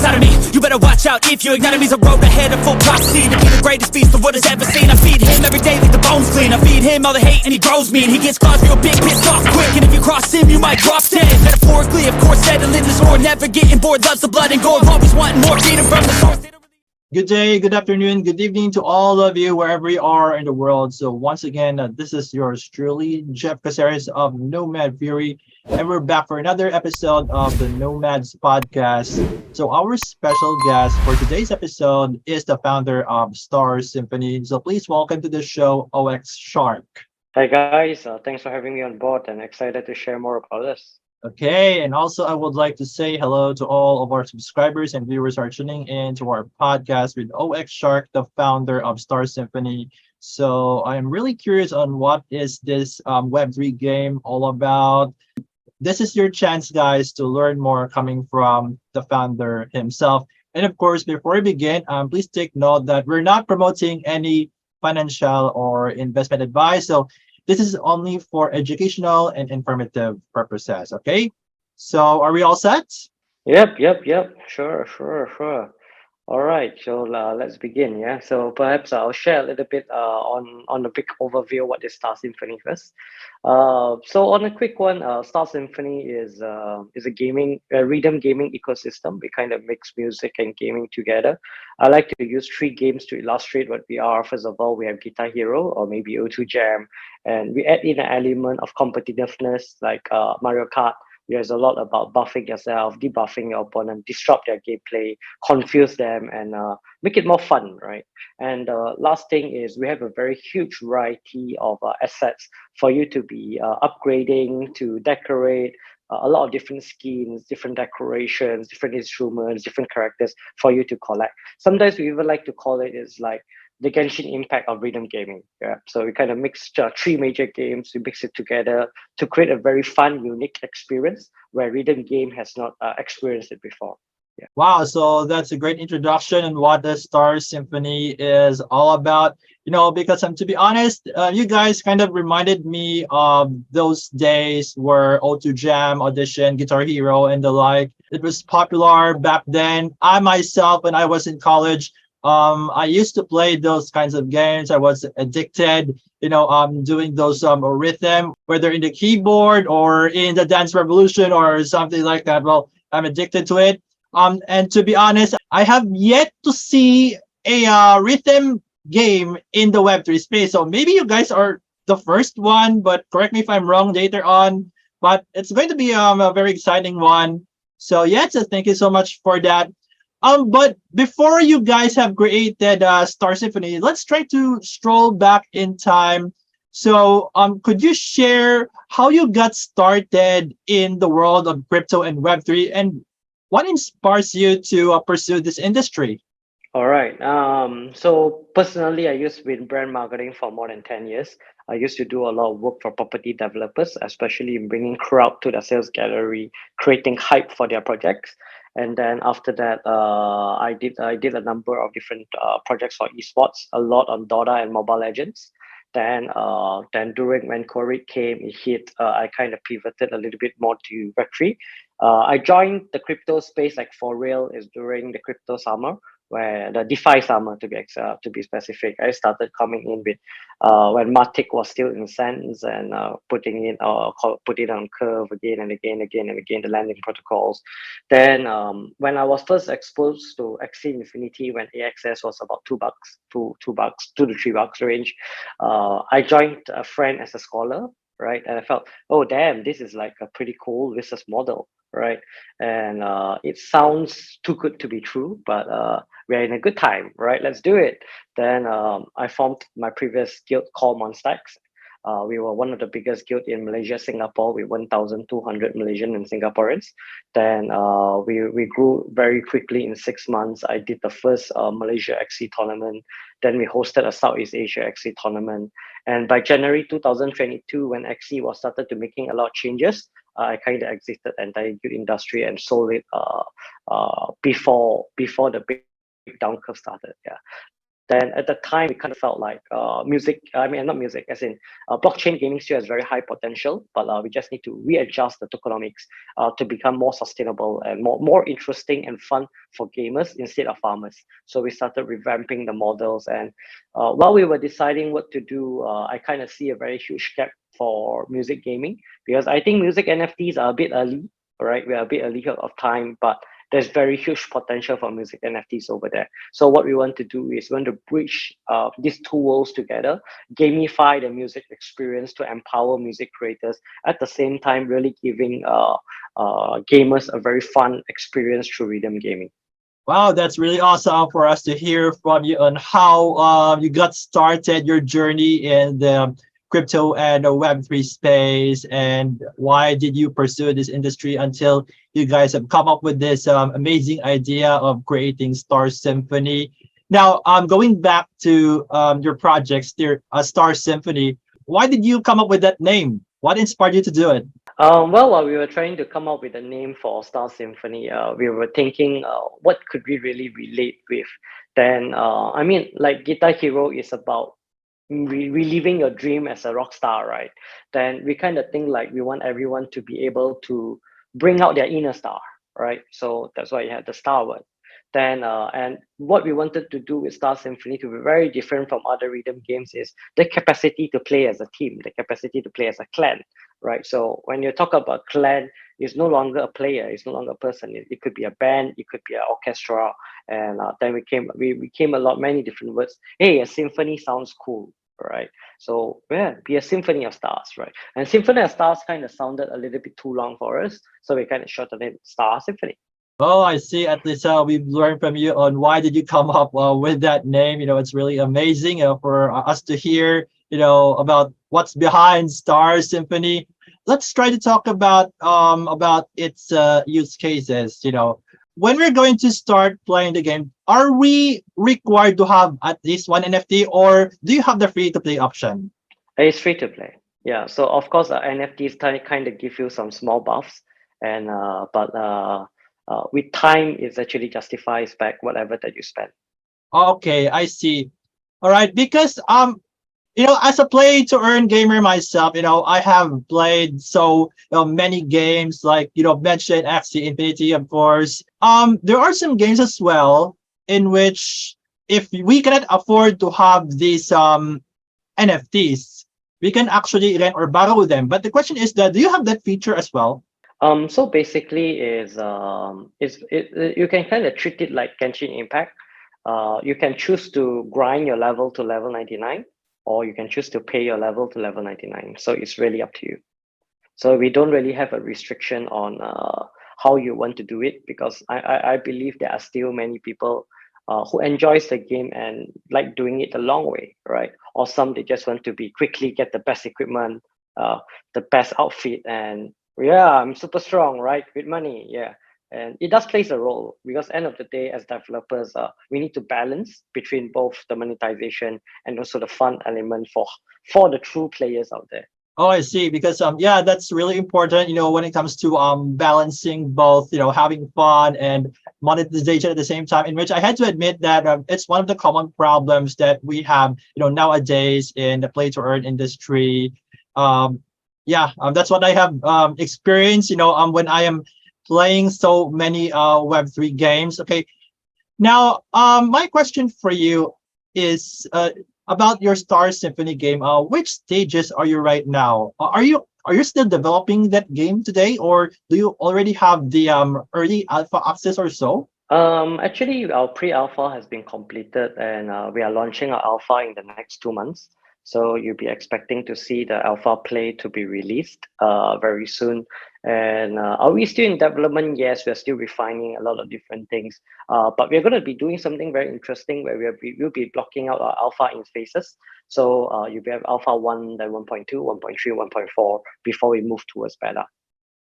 inside of me. You better watch out if you ignite me's a road ahead of full prophecy. To be the greatest feast the world has ever seen. I feed him every day like the bones clean. I feed him all the hate and he grows me. And he gets claws real big, pissed off quick. And if you cross him, you might drop dead. Metaphorically, of course, settling the score. Never getting bored, loves the blood and gore. Always wanting more, freedom from the source. Good day, good afternoon, good evening to all of you wherever you are in the world. So once again, this is yours truly, Jeff Caceres of Nomad Fury, and we're back for another episode of the Nomads podcast. So our special guest for today's episode is the founder of Symphony. So please welcome to the show, 0xShark. Hi guys, thanks for having me on board and excited to share more about this. Okay, and also I would like to say hello to all of our subscribers and viewers who are tuning in to our podcast with 0xShark, the founder of Symphony. So I'm really curious on what is this Web3 game all about. This is your chance, guys, to learn more coming from the founder himself. And of course, before we begin, please take note that we're not promoting any financial or investment advice. So this is only for educational and informative purposes, okay? So are we all set? Yep. Sure. All right, so let's begin. Yeah, so perhaps I'll share a little bit on a big overview of what is Star Symphony first. So on a quick one, Star Symphony is a rhythm gaming ecosystem. We kind of mix music and gaming together. I like to use three games to illustrate what we are. First of all, we have Guitar Hero or maybe O2 Jam, and we add in an element of competitiveness like Mario Kart. There's a lot about buffing yourself, debuffing your opponent, disrupt their gameplay, confuse them, and make it more fun, right? And last thing is we have a very huge variety of assets for you to be upgrading, to decorate, a lot of different skins, different decorations, different instruments, different characters for you to collect. Sometimes we even like to call it is like the Genshin Impact of rhythm gaming. Yeah, so we kind of mix three major games, we mix it together to create a very fun, unique experience where rhythm game has not experienced it before. Yeah. Wow, so that's a great introduction on what the Star Symphony is all about. You know, because to be honest, you guys kind of reminded me of those days where O2 Jam, Audition, Guitar Hero, and the like. It was popular back then. I myself, when I was in college, I used to play those kinds of games. I was addicted, doing those rhythm, whether in the keyboard or in the Dance Revolution or something like that. Well, I'm addicted to it. And to be honest, I have yet to see a rhythm game in the Web3 space. So maybe you guys are the first one, but correct me if I'm wrong later on. But it's going to be a very exciting one. So yes, thank you so much for that. But before you guys have created Star Symphony, let's try to stroll back in time. So, could you share how you got started in the world of crypto and Web3, and what inspires you to pursue this industry? All right. So personally, I used to be in brand marketing for more than 10 years. I used to do a lot of work for property developers, especially in bringing crowd to the sales gallery, creating hype for their projects. And then after that, I did a number of different projects for esports, a lot on Dota and Mobile Legends. Then during when COVID came, it hit. I kind of pivoted a little bit more to Web3. I joined the crypto space like for real is during the crypto summer, where the DeFi summer to be specific. I started coming in with when Matic was still in Sense and put it on Curve again and again the landing protocols. Then when I was first exposed to Axie Infinity when AXS was about $2, $2 to $3 range, I joined a friend as a scholar, right? And I felt, oh damn, this is like a pretty cool business model, right? And it sounds too good to be true, but we're in a good time, right? Let's do it. Then I formed my previous guild called Monstax. We were one of the biggest guild in Malaysia, Singapore, with 1,200 Malaysian and Singaporeans. Then we grew very quickly in 6 months. I did the first Malaysia XC tournament. Then we hosted a Southeast Asia XC tournament. And by January 2022, when XC was started to making a lot of changes, I kind of exited the entire guild industry and sold it before the big down curve started. Yeah. Then at the time, we kind of felt like music, I mean, not music, as in blockchain gaming still has very high potential, but we just need to readjust the tokenomics to become more sustainable and more interesting and fun for gamers instead of farmers. So we started revamping the models. And while we were deciding what to do, I kind of see a very huge gap for music gaming, because I think music NFTs are a bit early, right? We're a bit early of time, but there's very huge potential for music NFTs over there. So what we want to do is we want to bridge these two worlds together, gamify the music experience to empower music creators, at the same time really giving gamers a very fun experience through rhythm gaming. Wow, that's really awesome for us to hear from you on how you got started your journey in the crypto and the Web3 space, and why did you pursue this industry until you guys have come up with this amazing idea of creating Star Symphony. Now, going back to your project, Star Symphony, why did you come up with that name? What inspired you to do it? Well, while we were trying to come up with a name for Star Symphony, we were thinking, what could we really relate with? Then, I mean, like Guitar Hero is about reliving your dream as a rock star, right? Then we kind of think like we want everyone to be able to bring out their inner star, right? So that's why you have the star word. Then and what we wanted to do with Star Symphony to be very different from other rhythm games is the capacity to play as a team, the capacity to play as a clan, right? So when you talk about clan, it's no longer a player, it's no longer a person. It could be a band, it could be an orchestra, and then we came a lot many different words. Hey, a symphony sounds cool, right? So yeah, be a symphony of stars, right? And symphony of stars kind of sounded a little bit too long for us, so we kind of shortened it Star Symphony. Oh, I see. At least we've learned from you on why did you come up with that name. It's really amazing for us to hear, about what's behind Star Symphony. Let's try to talk about its use cases. When we're going to start playing the game, are we required to have at least one NFT, or do you have the free to play option? It's free to play. Yeah. So of course, NFTs kind of give you some small buffs, and with time, it actually justifies back whatever that you spend. Okay, I see. All right, because as a play to earn gamer myself, I have played so many games like mentioned Axie Infinity, of course. There are some games as well in which if we cannot afford to have these NFTs, we can actually rent or borrow them. But the question is that do you have that feature as well? So basically, you can kind of treat it like Genshin Impact. You can choose to grind your level to level 99, or you can choose to pay your level to level 99. So it's really up to you. So we don't really have a restriction on how you want to do it, because I believe there are still many people who enjoys the game and like doing it the long way, right? Or some they just want to be quickly get the best equipment, the best outfit, and yeah, I'm super strong, right? With money, yeah. And it does plays a role, because end of the day, as developers, we need to balance between both the monetization and also the fun element for the true players out there. Oh, I see. Because yeah, that's really important, when it comes to balancing both, having fun and monetization at the same time, in which I had to admit that it's one of the common problems that we have, nowadays in the play to earn industry. Yeah, that's what I have experienced, when I am playing so many Web3 games. Okay. Now, my question for you is about your Star Symphony game. Which stages are you right now? Are you still developing that game today, or do you already have the early alpha access or so? Actually, our pre-alpha has been completed, and we are launching our alpha in the next 2 months. So you'll be expecting to see the alpha play to be released very soon. And are we still in development? Yes, we're still refining a lot of different things. But we're going to be doing something very interesting where we'll be blocking out our alpha in phases. So you'll be have alpha 1, then 1.2, 1.3, 1.4 before we move towards beta.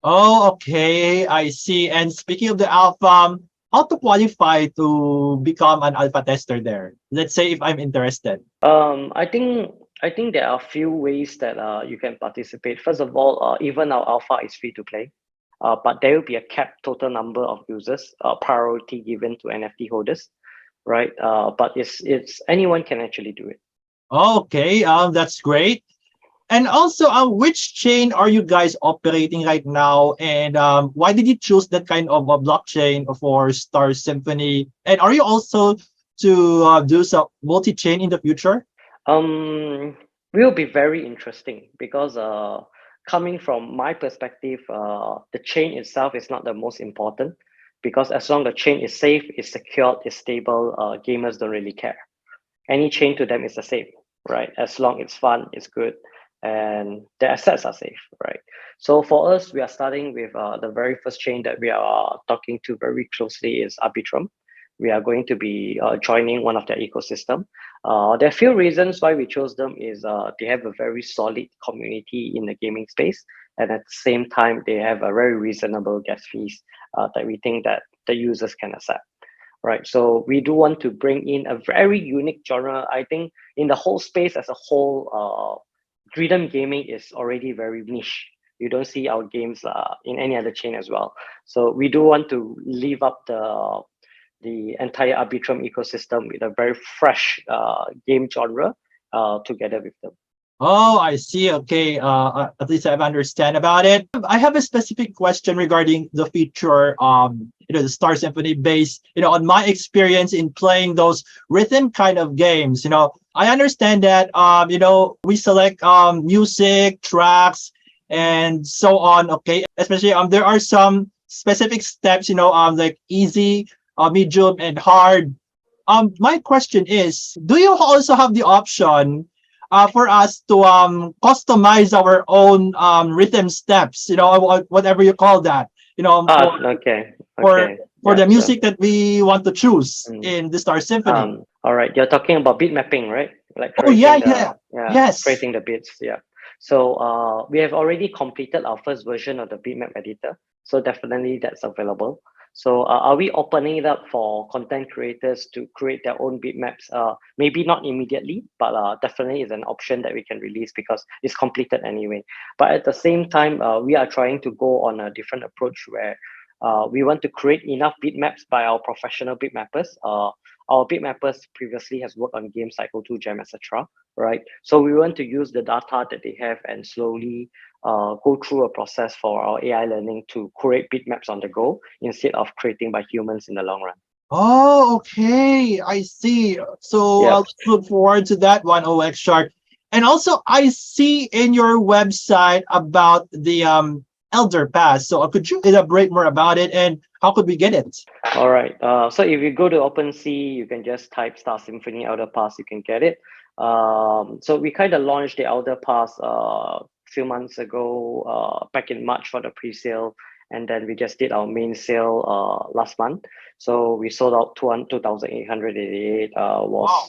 Oh, okay, I see. And speaking of the alpha, how to qualify to become an alpha tester there? Let's say if I'm interested. I think there are a few ways that you can participate. First of all, even our alpha is free to play, but there will be a capped total number of users, priority given to NFT holders. right? But it's anyone can actually do it. Okay, that's great. And also, which chain are you guys operating right now? And why did you choose that kind of a blockchain for Star Symphony? And are you also to do some multi-chain in the future? Um, will be very interesting because coming from my perspective, the chain itself is not the most important because as long the chain is safe, is secured, is stable, gamers don't really care. Any chain to them is the same, right? As long it's fun, it's good, and the assets are safe, right? So for us, we are starting with the very first chain that we are talking to very closely is Arbitrum. We are going to be joining one of their ecosystem. There are few reasons why we chose them is they have a very solid community in the gaming space, and at the same time, they have a very reasonable gas fees that we think that the users can accept, right? So we do want to bring in a very unique genre. I think in the whole space as a whole, rhythm gaming is already very niche. You don't see our games in any other chain as well. So we do want to live up the entire Arbitrum ecosystem with a very fresh game genre together with them. Oh, I see. Okay. At least I understand about it. I have a specific question regarding the feature, the Star Symphony based, on my experience in playing those rhythm kind of games. I understand that, we select music, tracks, and so on. Okay. Especially, there are some specific steps, like easy, medium, and hard. My question is, do you also have the option for us to customize our own rhythm steps, whatever you call that, Okay, for okay, for yeah. the So, music that we want to choose mm, in the Star Symphony? all right, you're talking about beat mapping, right? Like Oh yeah, creating yeah, yes. creating the beats, yeah. So we have already completed our first version of the bitmap editor, so definitely that's available. So are we opening it up for content creators to create their own bitmaps? Maybe not immediately, but definitely is an option that we can release because it's completed anyway. But at the same time, we are trying to go on a different approach where we want to create enough bitmaps by our professional bitmappers. Our bitmappers previously has worked on games like O2 Jam, etc. Right? So we want to use the data that they have and slowly go through a process for our AI learning to create bitmaps on the go instead of creating by humans in the long run. Oh, okay, I see. So Yep. I'll look forward to that one, 0xShark. And also, I see in your website about the Elder Pass. So could you elaborate more about it and how could we get it? All right. So if you go to OpenSea, you can just type Star Symphony Elder Pass, you can get it. So we kind of launched the Elder Pass a few months ago, back in March for the pre-sale. And then we just did our main sale last month. So we sold out 2,888. Wow.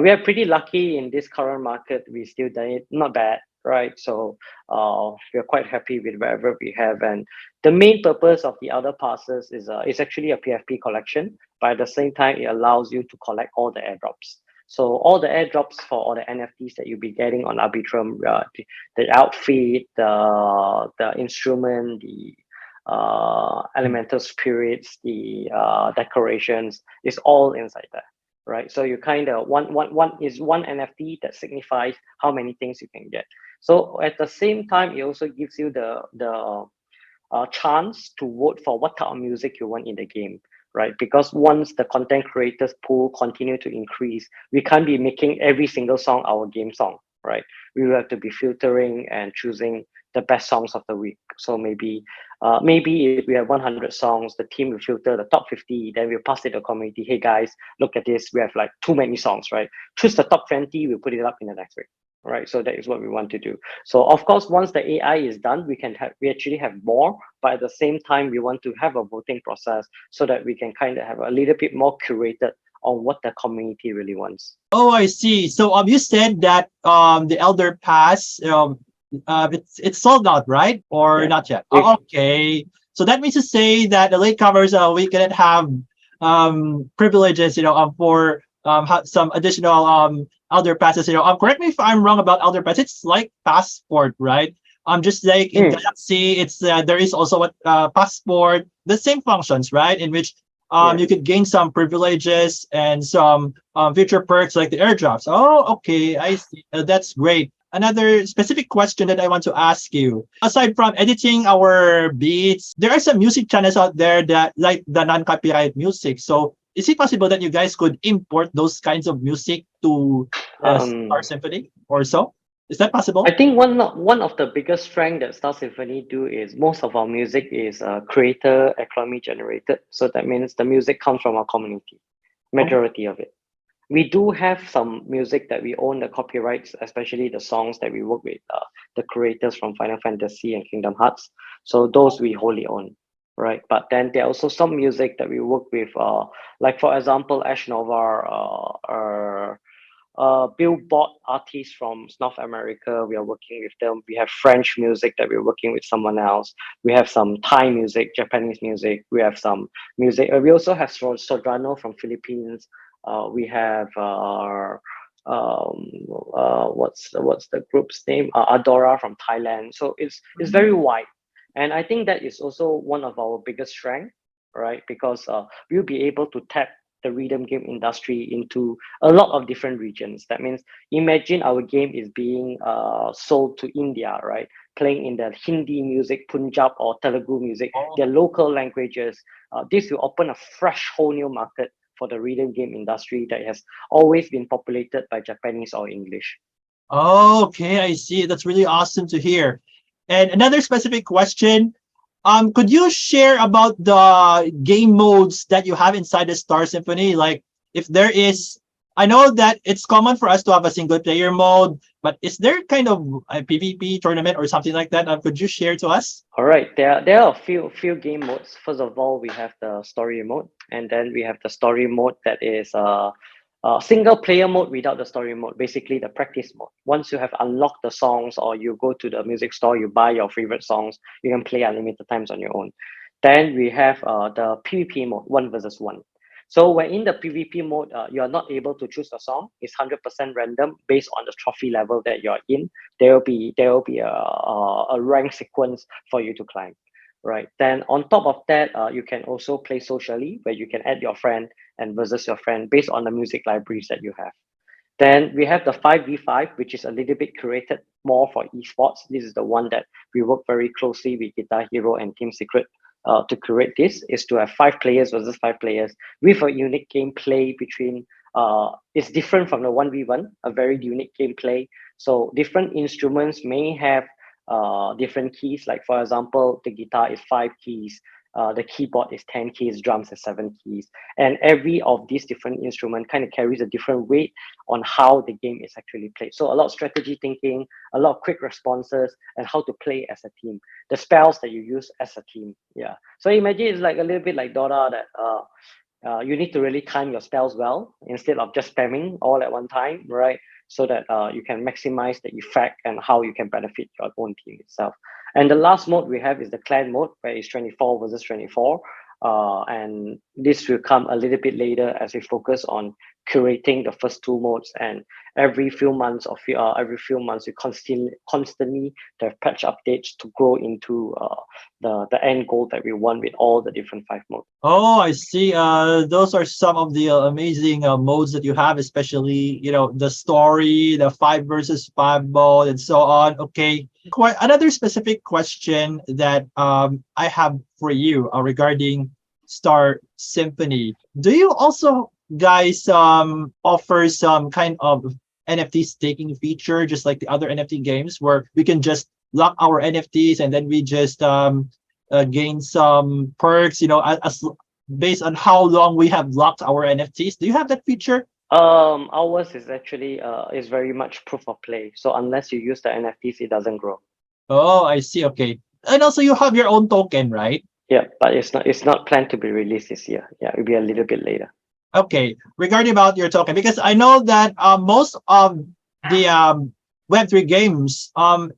We are pretty lucky in this current market. We still done it not bad, right? So we're quite happy with wherever we have. And the main purpose of the other passes is it's actually a PFP collection, but at the same time, it allows you to collect all the airdrops. So all the airdrops for all the NFTs that you'll be getting on Arbitrum, the outfit, the instrument, the elemental spirits, the decorations, is all inside there, right? So you kind of one NFT that signifies how many things you can get. So at the same time, it also gives you the chance to vote for what type of music you want in the game, right? Because once the content creators pool continue to increase, we can't be making every single song our game song, right? We will have to be filtering and choosing the best songs of the week. So maybe if we have 100 songs, the team will filter the top 50, then we'll pass it to the community. Hey guys, look at this. We have like too many songs, right? Choose the top 20, we'll put it up in the next week, right? So that is what we want to do. So of course, once the AI is done, we actually have more, but at the same time, we want to have a voting process so that we can kind of have a little bit more curated on what the community really wants. Oh, I see. So you said that the Elder Pass it's sold out, right? Or Yeah. not yet? Oh, okay. So that means to say that the latecomers we cannot have privileges, for some additional Elder Passes. Correct me if I'm wrong about Elder Pass. It's like passport, right? Just like in Mm, Galaxy, it's there is also a passport, the same functions, right? In which Yeah. you could gain some privileges and some future perks like the airdrops. Oh, okay, I see. That's great. Another specific question that I want to ask you. Aside from editing our beats, there are some music channels out there that like the non-copyright music. So is it possible that you guys could import those kinds of music to Star Um, Symphony or so? Is that I possible? think one of the biggest strength that Star Symphony do is most of our music is creator economy generated. So that means the music comes from our community, Oh, majority of it. We do have some music that we own the copyrights, especially the songs that we work with the creators from Final Fantasy and Kingdom Hearts. So those we wholly own, right? But then there are also some music that we work with, like for example, Ash Nova, Billboard artists from North America. We are working with them. We have French music that we're working with someone else. We have some Thai music, Japanese music. We have some music. We also have Sodrano from Philippines. We have what's the group's name? Adora from Thailand. So it's very wide, and I think that is also one of our biggest strength, right? Because we'll be able to tap the rhythm game industry into a lot of different regions. That means imagine our game is being sold to India, right? Playing in the Hindi music, Punjab or Telugu music, oh. their local languages. This will open a fresh whole new market for the rhythm game industry that has always been populated by Japanese or English. Okay, I see. That's really awesome to hear. And another specific question, could you share about the game modes that you have inside the Star Symphony? Like, if there is, I know that it's common for us to have a single player mode, but is there kind of a PvP tournament or something like that? Could you share to us? All right, there are a few game modes. First of all, we have the story mode, and then we have the story mode that is single player mode without the story mode, basically the practice mode. Once you have unlocked the songs or you go to the music store, you buy your favorite songs, you can play unlimited times on your own. Then we have the PvP mode, one versus one. So when in the PvP mode, you are not able to choose a song. It's 100% random based on the trophy level that you're in. There will be a rank sequence for you to climb, right? Then on top of that, you can also play socially, where you can add your friend and versus your friend based on the music libraries that you have. Then we have the 5v5, which is a little bit curated more for esports. This is the one that we work very closely with Guitar Hero and Team Secret to create. This is to have 5 players versus 5 players with a unique gameplay between. It's different from the 1v1, a very unique gameplay. So different instruments may have different keys. Like for example, the guitar is 5 keys, the keyboard is 10 keys, drums is 7 keys, and every of these different instrument kind of carries a different weight on how the game is actually played. So a lot of strategy thinking, a lot of quick responses, and how to play as a team. The spells that you use as a team. Yeah. So imagine it's like a little bit like Dota that you need to really time your spells well instead of just spamming all at one time, right? So that you can maximize the effect and how you can benefit your own team itself. And the last mode we have is the clan mode, where it's 24 versus 24. And this will come a little bit later as we focus on curating the first 2 modes. And every few months we constantly have patch updates to grow into the end goal that we want with all the different 5 modes. Oh, I see. Those are some of the amazing modes that you have, especially, the story, the 5 versus 5 mode, and so on. Okay. Quite another specific question that I have for you regarding Star Symphony. Do you also guys offer some kind of NFT staking feature, just like the other NFT games, where we can just lock our NFTs and then we just gain some perks, as based on how long we have locked our NFTs. Do you have that feature? Ours is actually is very much proof of play. So unless you use the NFTs, it doesn't grow. Oh, I see. Okay. And also you have your own token, right? Yeah, but it's not planned to be released this year. Yeah, it'll be a little bit later. Okay. Regarding about your token, because I know that most of the Web3 games,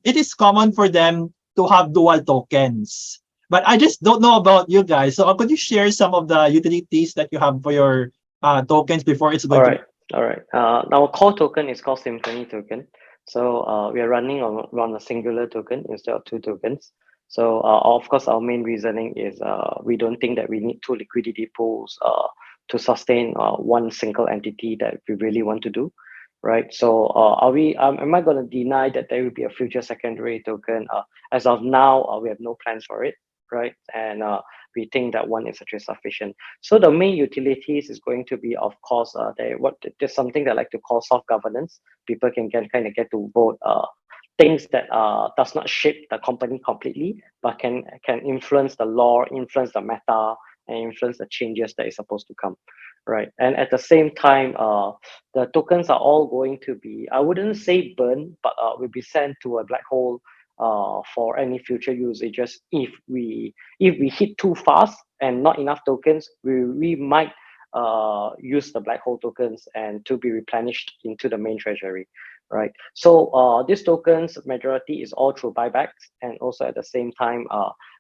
it is common for them to have dual tokens. But I just don't know about you guys. So could you share some of the utilities that you have for your tokens before it's All going to be? right, all right. Our core token is called Symphony token. So we are running on a singular token instead of 2 tokens. So of course, our main reasoning is we don't think that we need two liquidity pools to sustain one single entity that we really want to do, right? So are we? Am I going to deny that there will be a future secondary token? As of now, we have no plans for it, right? And we think that one is actually sufficient. So the main utilities is going to be, of course, there's something that I like to call soft governance. People can kind of get to vote things that does not shape the company completely, but can influence the law, influence the meta, and influence the changes that is supposed to come, right? And at the same time, the tokens are all going to be, I wouldn't say burned, but will be sent to a black hole for any future usages. If we hit too fast and not enough tokens, we might use the black hole tokens and to be replenished into the main treasury, right? So these tokens majority is all through buybacks, and also at the same time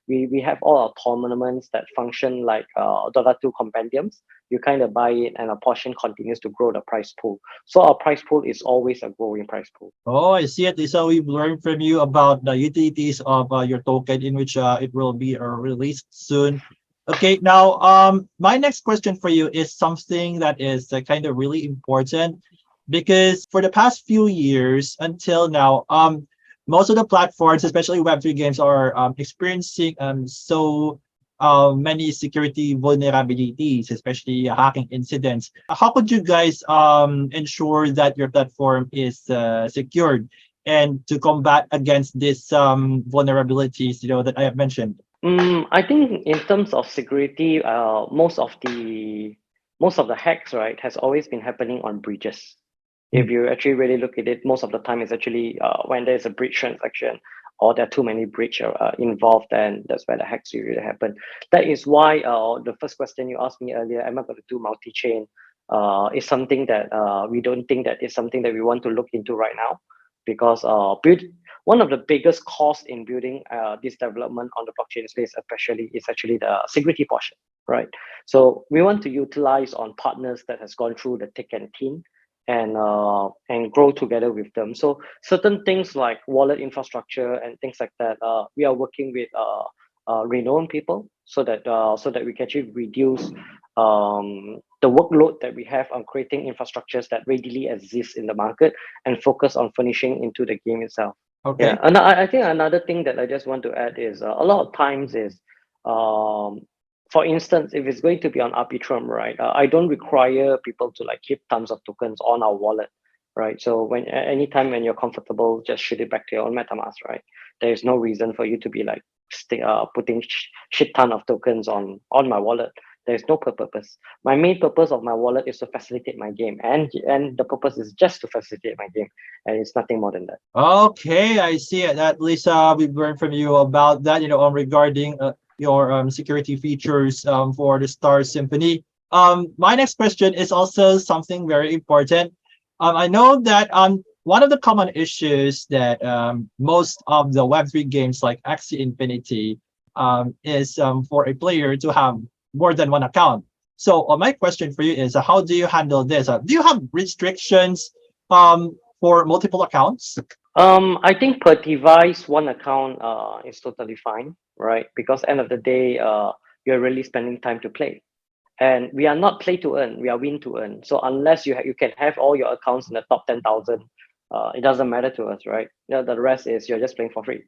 we have all our tournaments that function like $2 compendiums. You kind of buy it and a portion continues to grow the price pool. So our price pool is always a growing price pool. Oh, I see it. So we've learned from you about the utilities of your token, in which it will be released soon. Okay, now my next question for you is something that is kind of really important, because for the past few years until now, most of the platforms, especially Web3 games, are experiencing so many security vulnerabilities, especially hacking incidents. How could you guys ensure that your platform is secured and to combat against these vulnerabilities, that I have mentioned? I think in terms of security, most of the hacks, right, has always been happening on breaches. If you actually really look at it, most of the time it's actually when there's a breach transaction or there are too many breach involved, and that's where the hacks usually happen. That is why the first question you asked me earlier, am I going to do multi-chain? Is something that we don't think that is something that we want to look into right now, because one of the biggest costs in building this development on the blockchain space, especially, is actually the security portion, right? So we want to utilize on partners that has gone through the thick and thin, and grow together with them. So certain things like wallet infrastructure and things like that, we are working with renowned people so that we can actually reduce the workload that we have on creating infrastructures that readily exist in the market and focus on finishing into the game itself. Okay. Yeah, and I think another thing that I just want to add is a lot of times is, for instance, if it's going to be on Arbitrum, right? I don't require people to like keep tons of tokens on our wallet, right? So anytime when you're comfortable, just shoot it back to your own MetaMask, right? There is no reason for you to be like putting shit ton of tokens on my wallet. There is no purpose. My main purpose of my wallet is to facilitate my game, and the purpose is just to facilitate my game, and it's nothing more than that. Okay, I see it. At least we've learned from you about that, regarding your security features for the Star Symphony. My next question is also something very important. I know that one of the common issues that most of the Web3 games like Axie Infinity is for a player to have more than one account. So my question for you is, how do you handle this? Do you have restrictions for multiple accounts? I think per device, one account is totally fine, right? Because end of the day, you're really spending time to play, and we are not play to earn; we are win to earn. So unless you can have all your accounts in the top 10,000, it doesn't matter to us, right? The rest is you're just playing for free.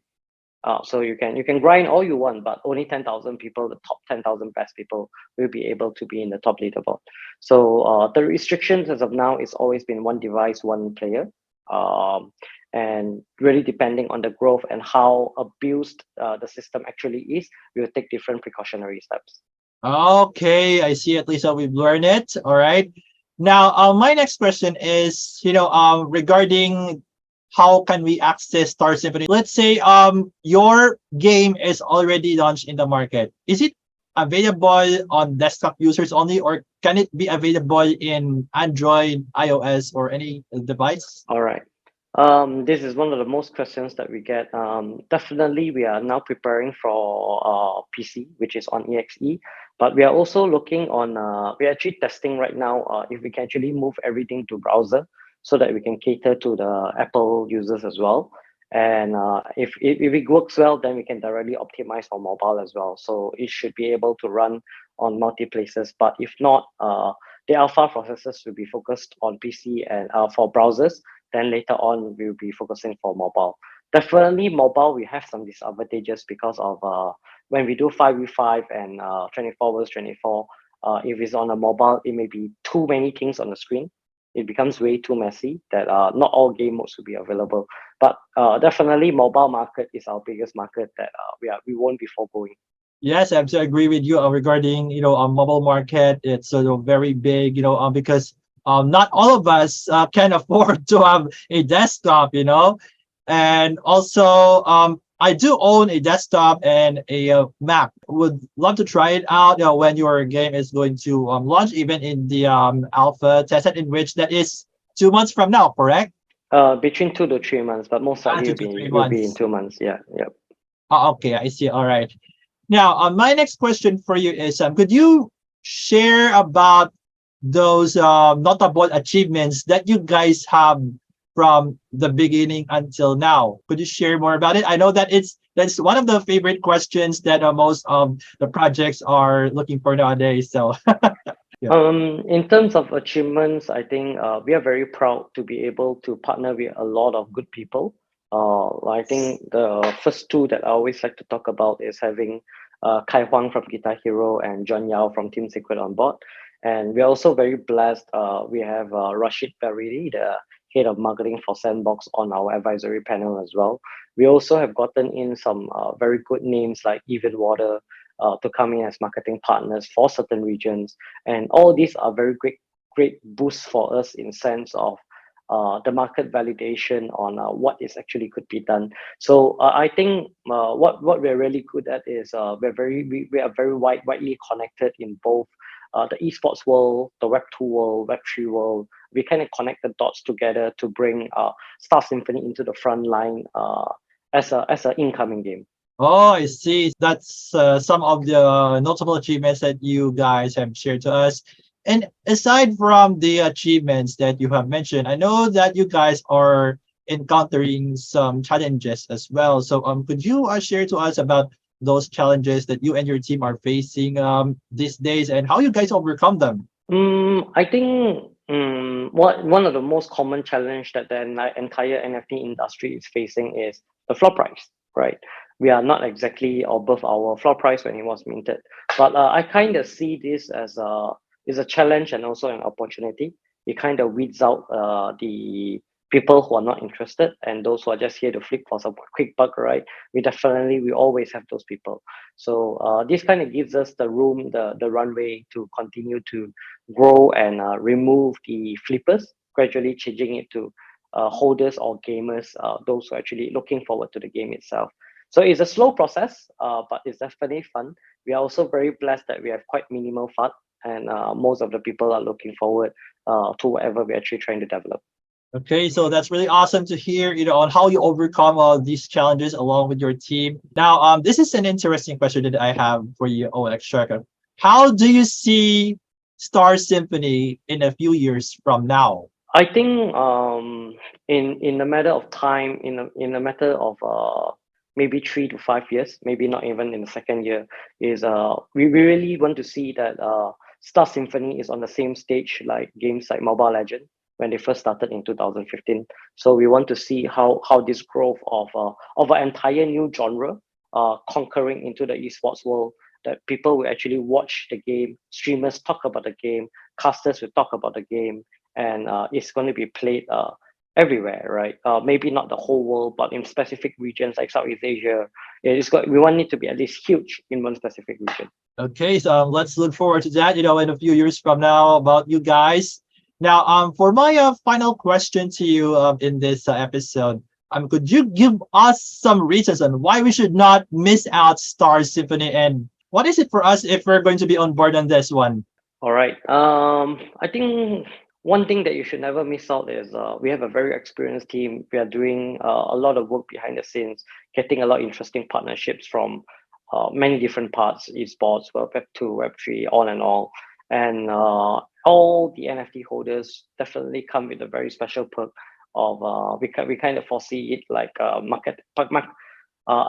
So you can grind all you want, but only 10,000 people, the top 10,000 best people, will be able to be in the top leaderboard. So the restrictions as of now is always been one device, one player, and really depending on the growth and how abused the system actually is, we'll take different precautionary steps. Okay, I see. At least we've learned it. All right. Now, my next question is, regarding how can we access Star Symphony? Let's say your game is already launched in the market. Is it available on desktop users only, or can it be available in Android, iOS, or any device? All right. This is one of the most questions that we get. Definitely, we are now preparing for PC, which is on EXE, but we are also looking on. We're actually testing right now if we can actually move everything to browser so that we can cater to the Apple users as well. And if it works well, then we can directly optimize for mobile as well. So it should be able to run on multi places. But if not, the alpha processes will be focused on PC and for browsers. Then later on, we'll be focusing for mobile. Definitely, mobile we have some disadvantages because of when we do 5v5 and 24 versus 24. If it's on a mobile, it may be too many things on the screen. It becomes way too messy that not all game modes will be available. But definitely, mobile market is our biggest market that we won't be foregoing. Yes, I absolutely agree with you regarding mobile market. It's very big, because not all of us can afford to have a desktop, and also I do own a desktop and a Mac. Would love to try it out when your game is going to launch, even in the alpha tested, in which that is 2 months from now, correct? Between 2 to 3 months, but most likely 2 to 3 months. will be in 2 months. Yeah, yeah. Okay, I see. All right. Now, my next question for you is, could you share about those notable achievements that you guys have from the beginning until now? Could you share more about it? I know that that's one of the favorite questions that most of the projects are looking for nowadays. So, yeah. In terms of achievements, I think we are very proud to be able to partner with a lot of good people. I think the first two that I always like to talk about is having Kai Huang from Guitar Hero and John Yao from Team Secret on board. And we're also very blessed. We have Rashid Baridi, the head of marketing for Sandbox, on our advisory panel as well. We also have gotten in some very good names like Even Water to come in as marketing partners for certain regions. And all these are very great boosts for us in sense of the market validation on what is actually could be done. So I think what we're really good at is we are very widely connected in both the esports world, the Web 2 world, Web 3 world. We kind of connect the dots together to bring Star Symphony into the front line as an incoming game. Oh, I see. That's some of the notable achievements that you guys have shared to us. And aside from the achievements that you have mentioned, I know that you guys are encountering some challenges as well. So, could you share to us about those challenges that you and your team are facing these days and how you guys overcome them? I think one of the most common challenge that the entire NFT industry is facing is the floor price, right? We are not exactly above our floor price when it was minted, but I kind of see this as a challenge and also an opportunity. It kind of weeds out the people who are not interested and those who are just here to flick for some quick buck, right? We always have those people. So this kind of gives us the room, the runway to continue to grow and remove the flippers, gradually changing it to holders or gamers, those who are actually looking forward to the game itself. So it's a slow process, but it's definitely fun. We are also very blessed that we have quite minimal FUD, and most of the people are looking forward to whatever we're actually trying to develop. Okay, so that's really awesome to hear, on how you overcome these challenges along with your team. Now, this is an interesting question that I have for you, 0xShark. How do you see Star Symphony in a few years from now? I think in a matter of time, in a matter of maybe 3 to 5 years, maybe not even in the second year, is we really want to see that Star Symphony is on the same stage like games like Mobile Legend when they first started in 2015. So we want to see how this growth of an entire new genre conquering into the esports world, that people will actually watch the game, streamers talk about the game, casters will talk about the game, and it's going to be played everywhere, right? Maybe not the whole world, but in specific regions like Southeast Asia. We want it to be at least huge in one specific region. Okay, so let's look forward to that, in a few years from now about you guys. Now, for my final question to you in this episode, could you give us some reasons on why we should not miss out Star Symphony, and what is it for us if we're going to be on board on this one? All right. I think one thing that you should never miss out is we have a very experienced team. We are doing a lot of work behind the scenes, getting a lot of interesting partnerships from many different parts, esports, Web 2, Web 3, all and all. And all the NFT holders definitely come with a very special perk of we kind of foresee it like a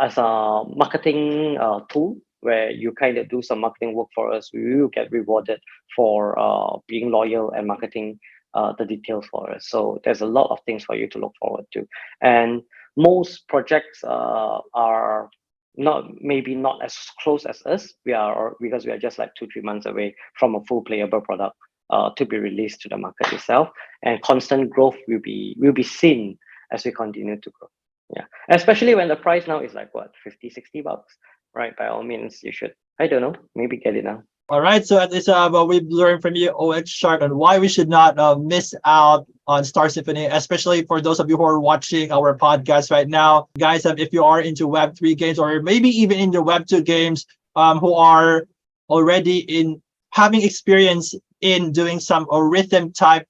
as a marketing tool where you kind of do some marketing work for us. We will get rewarded for being loyal and marketing the details for us. So there's a lot of things for you to look forward to. And most projects are not as close as us. Because we are just like 2-3 months away from a full playable product to be released to the market itself. And constant growth will be seen as we continue to grow. Yeah, especially when the price now is like what, 50-60 bucks, right? By all means, you should, I don't know, maybe get it now. All right, so at this what we've learned from you, 0xShark, on why we should not miss out on Star Symphony, especially for those of you who are watching our podcast right now. Guys, if you are into Web3 games or maybe even into Web2 games, who are already in having experience in doing some rhythm type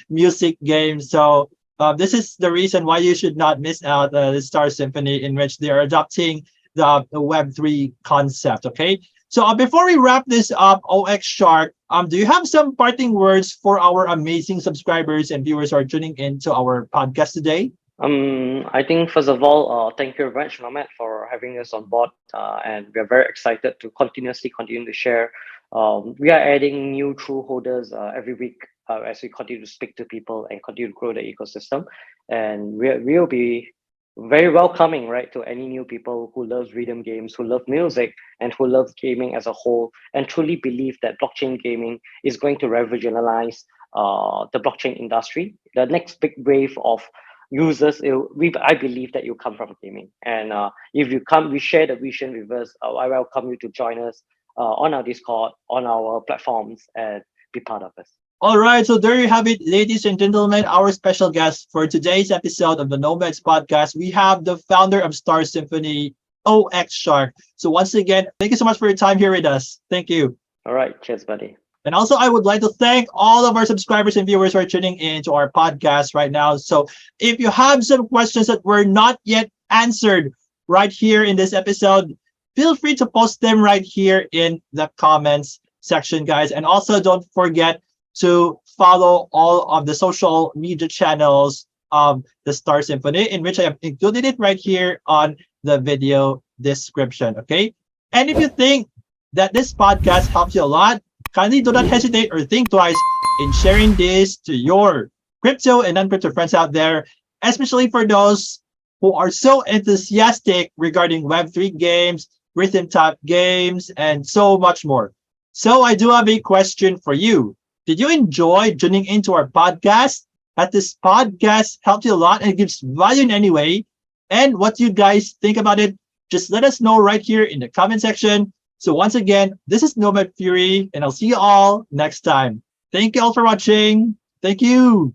music games. So this is the reason why you should not miss out the Star Symphony, in which they are adopting the Web3 concept. Okay. So before we wrap this up, 0xShark, do you have some parting words for our amazing subscribers and viewers who are tuning into our podcast today? I think first of all, thank you very much, Nomad, for having us on board, and we're very excited to continue to share. We are adding new true holders every week as we continue to speak to people and continue to grow the ecosystem, and we'll be very welcoming, right, to any new people who love rhythm games, who love music, and who love gaming as a whole, and truly believe that blockchain gaming is going to revolutionize the blockchain industry. The next big wave of users, I believe that you come from gaming, and if you come, we share the vision with us. I welcome you to join us on our Discord, on our platforms, and be part of us. All right, so there you have it, ladies and gentlemen, our special guest for today's episode of the Nomads podcast. We have the founder of Star Symphony, 0xShark. So once again, thank you so much for your time here with us. Thank you. All right, cheers, buddy. And also, I would like to thank all of our subscribers and viewers who are tuning in to our podcast right now. So if you have some questions that were not yet answered right here in this episode, feel free to post them right here in the comments section, guys. And also don't forget to follow all of the social media channels of the Star Symphony, in which I have included it right here on the video description. Okay. And if you think that this podcast helps you a lot, kindly do not hesitate or think twice in sharing this to your crypto and non-crypto friends out there, especially for those who are so enthusiastic regarding Web3 games, rhythm type games, and so much more. So I do have a question for you. Did you enjoy tuning into our podcast? Has this podcast helped you a lot and gives value in any way? And what do you guys think about it? Just let us know right here in the comment section. So once again, this is Nomad Fury, and I'll see you all next time. Thank you all for watching. Thank you.